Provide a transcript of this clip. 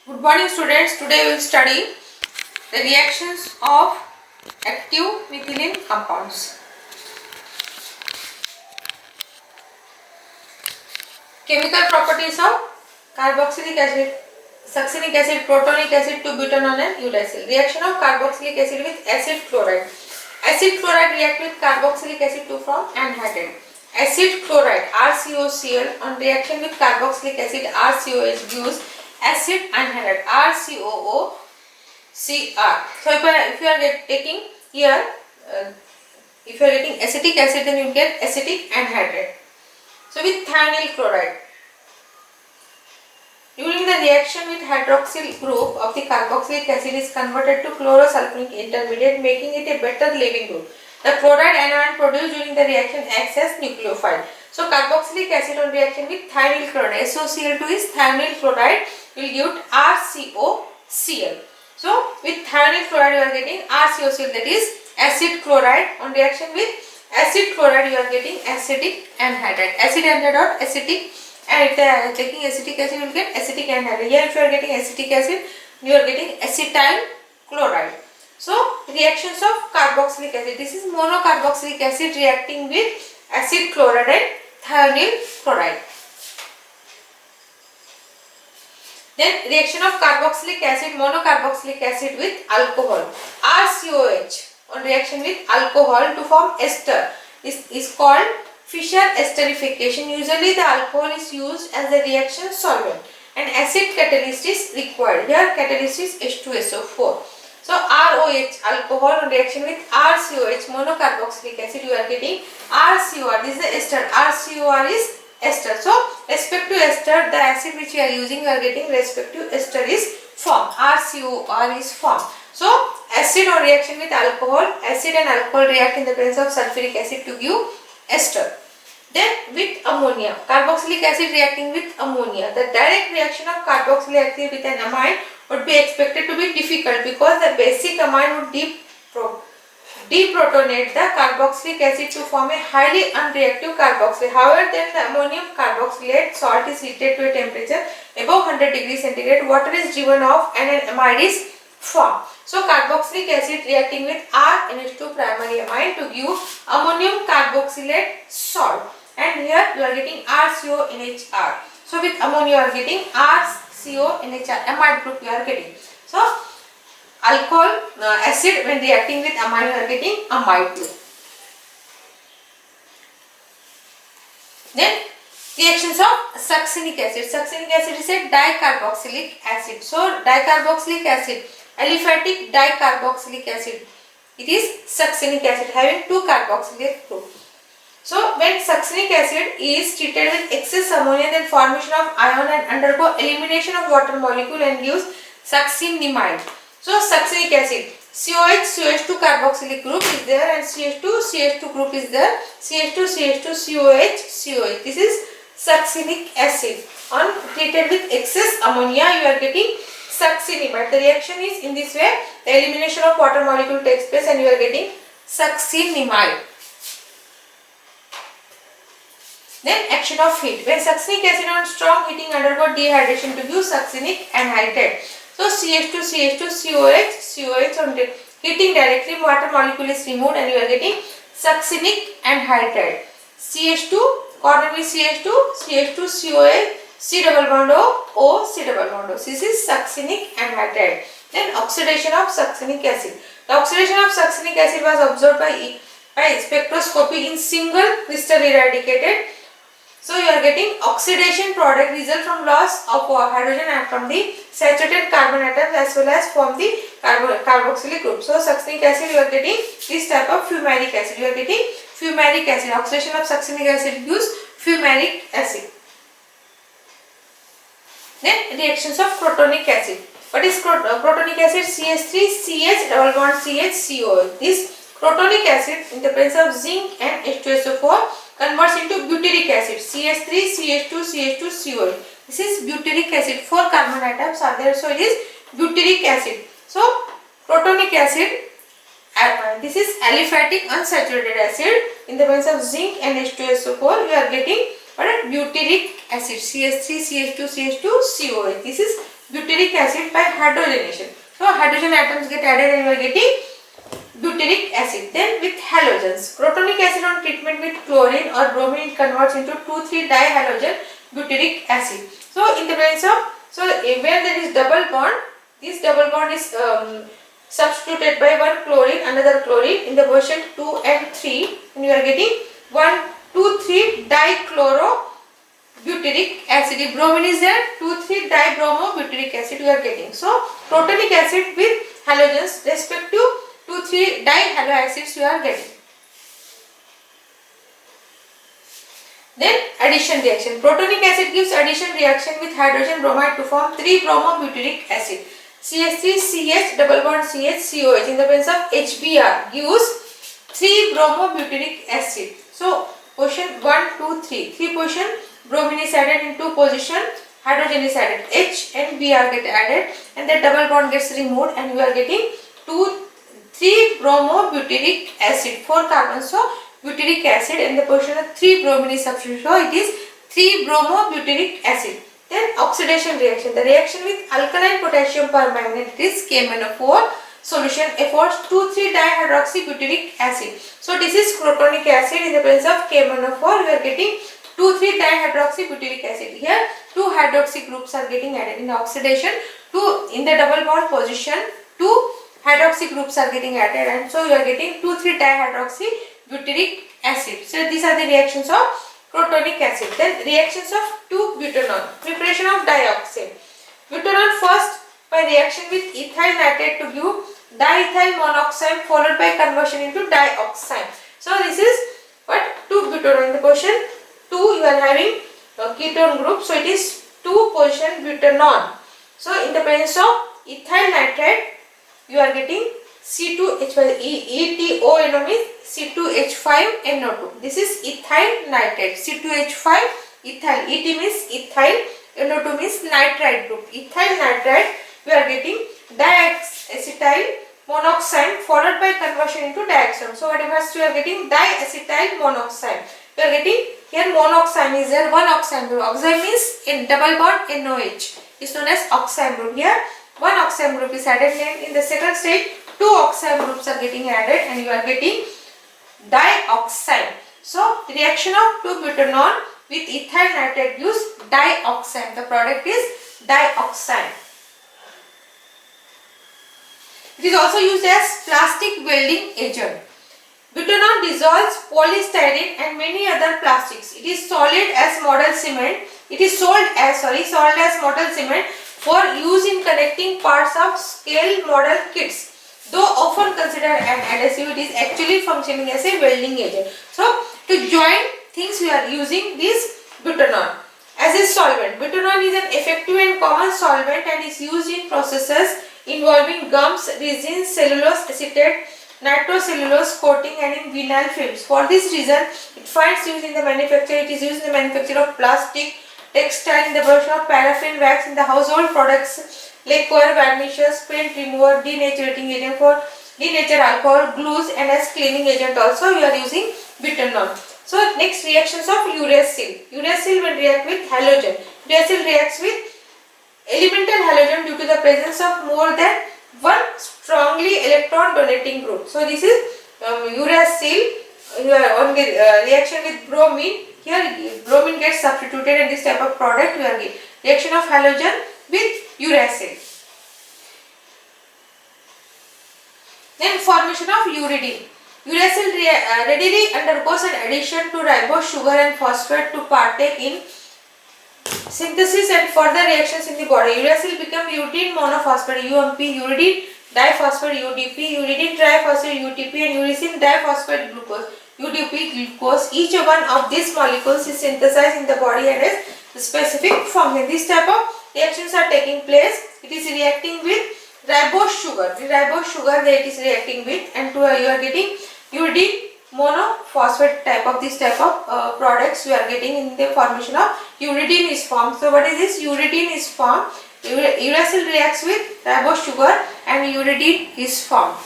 Good morning students. Today we will study the reactions of active methylene compounds. Chemical properties of carboxylic acid, succinic acid, protonic acid to butanol and uracil. Reaction of carboxylic acid with acid chloride. Acid chloride react with carboxylic acid to form anhydride. Acid chloride RCOCl on reaction with carboxylic acid RCOH gives acid anhydride RCOOCr. So if you are taking here, if you are getting acetic acid, then you get acetic anhydride. So with thionyl chloride, during the reaction with hydroxyl group of the carboxylic acid is converted to chlorosulfuric intermediate, making it a better leaving group. The chloride anion produced during the reaction acts as nucleophile. So carboxylic acid on reaction with thionyl chloride, SOCl2 is thionyl chloride, will give RCOCl. So with thionyl chloride you are getting RCOCl, that is acid chloride. On reaction with acid chloride you are getting acetic anhydride. Acid anhydride or acetic, and if you are taking acetic acid you will get acetic anhydride. Here if you are getting acetic acid you are getting acetyl chloride. So reactions of carboxylic acid, this is monocarboxylic acid reacting with acid chloride and thionyl chloride. Then reaction of carboxylic acid, monocarboxylic acid with alcohol, RCOH on reaction with alcohol to form ester is called Fischer esterification. Usually the alcohol is used as a reaction solvent and acid catalyst is required. Here catalyst is H2SO4. So ROH alcohol on reaction with RCOH monocarboxylic acid you are getting RCOR. This is the ester. RCOR is ester. So respect to ester, the acid which you are using you are getting respect to ester is formed. RCOR is formed. So acid on reaction with alcohol, acid and alcohol react in the presence of sulfuric acid to give ester. Then with ammonia, carboxylic acid reacting with ammonia. The direct reaction of carboxylic acid with an amine would be expected to be difficult because the basic amine would deprotonate the carboxylic acid to form a highly unreactive carboxylate. However, then the ammonium carboxylate salt is heated to a temperature above 100 degrees centigrade, water is driven off and an amide is formed. So carboxylic acid reacting with RNH2 primary amine to give ammonium carboxylate salt, and here you are getting RCONHR. So with ammonia you are getting RCONHR, amide group you are getting. So alcohol acid when reacting with amine you are getting amide group. Then reactions of succinic acid. Succinic acid is a dicarboxylic acid. So dicarboxylic acid, aliphatic dicarboxylic acid, it is succinic acid having two carboxylate group. So when succinic acid is treated with excess ammonia, then formation of ion and undergo elimination of water molecule and gives succinimide. So succinic acid, COH CH2 carboxylic group is there and CH2 CH2 group is there, CH2 CH2 COH COH. This is succinic acid. On treated with excess ammonia you are getting succinimide. The reaction is in this way, the elimination of water molecule takes place and you are getting succinimide. Then action of heat. When succinic acid on strong heating undergo dehydration to give succinic anhydride. So CH2 CH2 COH COH on heating directly water molecule is removed and you are getting succinic anhydride. CH2 corner with CH2 CH2 COH C double bond O C double bond O. This is succinic anhydride. Then oxidation of succinic acid. The oxidation of succinic acid was observed by spectroscopy in single crystal eradicated. So you are getting oxidation product result from loss of hydrogen and from the saturated carbon atoms as well as from the carboxylic group. So succinic acid you are getting this type of fumaric acid. You are getting fumaric acid. Oxidation of succinic acid gives fumaric acid. Then reactions of protonic acid. What is protonic acid? CH3 CH double bond CH COH. This protonic acid in the presence of zinc and H2SO4 converts into butyric acid, CH3 CH2 CH2 COH. This is butyric acid. 4 carbon atoms are there, so it is butyric acid. So protonic acid, this is aliphatic unsaturated acid in the presence of zinc and H2SO4 you are getting What is butyric acid? CH3, CH2, CH2, COH. This is butyric butyric acid by hydrogenation. So hydrogen atoms get added and you are getting butyric acid. Then with halogens, protonic acid on treatment with chlorine or bromine converts into 2,3-dihalogen butyric acid. So in the presence of, where there is double bond, this double bond is substituted by one chlorine, another chlorine in the position 2 and 3, and you are getting 1, 2, 3 dichloro butyric acid. If bromine is there, 2, 3 dibromo butyric acid you are getting. So protonic acid with halogens respective 2, 3 dihalo acids you are getting. Then addition reaction. Protonic acid gives addition reaction with hydrogen bromide to form 3-bromobutyric acid. CH3CH double bond CH COH in the presence of HBr gives 3-bromobutyric acid. So position 1, 2, 3. 3 position bromine is added in 2 position, hydrogen is added, H and Br get added, and the double bond gets removed, and you are getting 3-bromobutyric acid, 4 carbons. So butyric acid and the position of 3 bromine is substituted, so it is 3-bromobutyric acid. Then oxidation reaction. The reaction with alkaline potassium permanganate is KMnO4 solution affords 2,3-dihydroxybutyric acid. So this is protonic acid. In the presence of KMnO4 we are getting 2,3-dihydroxybutyric acid. Here 2 hydroxy groups are getting added in oxidation. 2 in the double bond position 2 hydroxy groups are getting added, and so you are getting 2,3-dihydroxybutyric acid. So these are the reactions of protonic acid. Then reactions of 2-butanol. Preparation of dioxane. Butanol first by reaction with ethyl nitrate to give diethyl monoxide followed by conversion into dioxane. So this is what 2-butanol. In the position 2 you are having a ketone group, so it is 2 position butanol. So in the presence of ethyl nitrate you are getting C2H5, ETO means C2H5NO2. This is ethyl nitrate. C2H5 ethyl. ET means ethyl, NO2 means nitrite group. Ethyl nitrite we are getting diacetyl monoxide followed by conversion into dioxane. So what first we are getting diacetyl monoxide. We are getting here monoxide is there, one oxime group. Oxime means in double bond NOH is known as oxime group. Here one oxime group is added, and in the second stage 2 oxime groups are getting added, and you are getting dioxane. So the reaction of 2-butanol with ethyl nitrate gives dioxane. The product is dioxane. It is also used as plastic welding agent. Butanol dissolves polystyrene and many other plastics. It is solid as model cement. It is sold as model cement for use in connecting parts of scale model kits. Though often considered an adhesive, it is actually functioning as a welding agent. So to join things we are using this butanol. As a solvent, butanol is an effective and common solvent and is used in processes involving gums, resins, cellulose acetate, nitrocellulose coating, and in vinyl films. For this reason, it finds use in the manufacture. It is used in the manufacture of plastic, textile, in the production of paraffin wax, in the household products, lacquer, varnishes, paint remover, denaturating agent for denature alcohol, glues, and as cleaning agent also we are using butanol. So next reactions of uracil. Uracil will react with halogen. Uracil reacts with elemental halogen due to the presence of more than one strongly electron donating group. So this is uracil. You are on the reaction with bromine. Here bromine gets substituted in this type of product. We are getting reaction of halogen with uracil. Then formation of uridine. Uracil readily undergoes an addition to ribose sugar and phosphate to partake in synthesis and further reactions in the body. Uracil becomes uridine monophosphate UMP, uridine diphosphate UDP, uridine triphosphate UTP, and uracil diphosphate glucose UDP glucose. Each one of these molecules is synthesized in the body and has specific function. This type of reactions are taking place. It is reacting with ribose sugar. The ribose sugar that it is reacting with, and you are getting uridine monophosphate type of this type of products you are getting in the formation of uridine is formed. So what is this? Uridine is formed. Uracil reacts with ribose sugar and uridine is formed.